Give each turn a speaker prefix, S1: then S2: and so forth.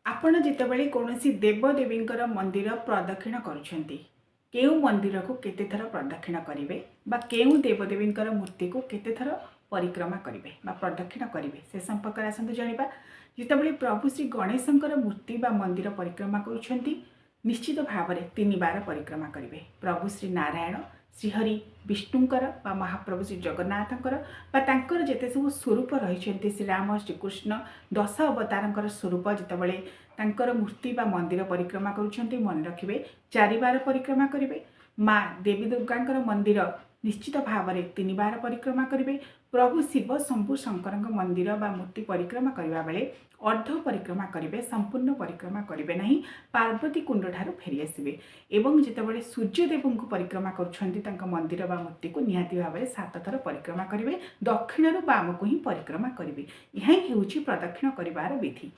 S1: आपण जितेबाला कौनसी देवदेवींकर मंदिर प्रदक्षिण करुछंती केउ मंदिर को केते थर प्रदक्षिण करेंगे केउ देवदेवींकर मूर्ति को केते थर परिक्रमा करेंगे प्रदक्षिण करेंगे से संपर्क में आसतु जाना जितेबाला प्रभु श्री गणेशंकर मूर्ति बा मंदिर परिक्रमा करुछंती निश्चित भाव में 3 बार परिक्रमा करेंगे। प्रभु श्री नारायण श्रीहरि विष्णुंकर बा महाप्रभु श्री जगन्नाथंकर बा जेते सब स्वरूप रही श्रीराम श्रीकृष्ण 10 अवतार स्वरूप जितेबाला तांकर मूर्ति बा मंदिर परिक्रमा करुछंती मन रखिए 4 बार परिक्रमा करेंगे। माँ देवी दुर्गा मंदिर निश्चित भाव में 3 बार परिक्रमा करेंगे। प्रभु शिव शंभु शंकर मंदिर बा मूर्ति परिक्रमा करने बेले अर्ध परिक्रमा करेंगे, संपूर्ण परिक्रमा करेंगे नहीं। पार्वती कुंड ठारू फेरी आसबे एवं जितेबाला सूर्यदेव को परिक्रमा कर मंदिर बा मूर्ति को निहाती भाव में 7 थर परिक्रमा करेंगे। दक्षिण बाम को ही परिक्रमा करेंगे। यह प्रदक्षिण कर विधि।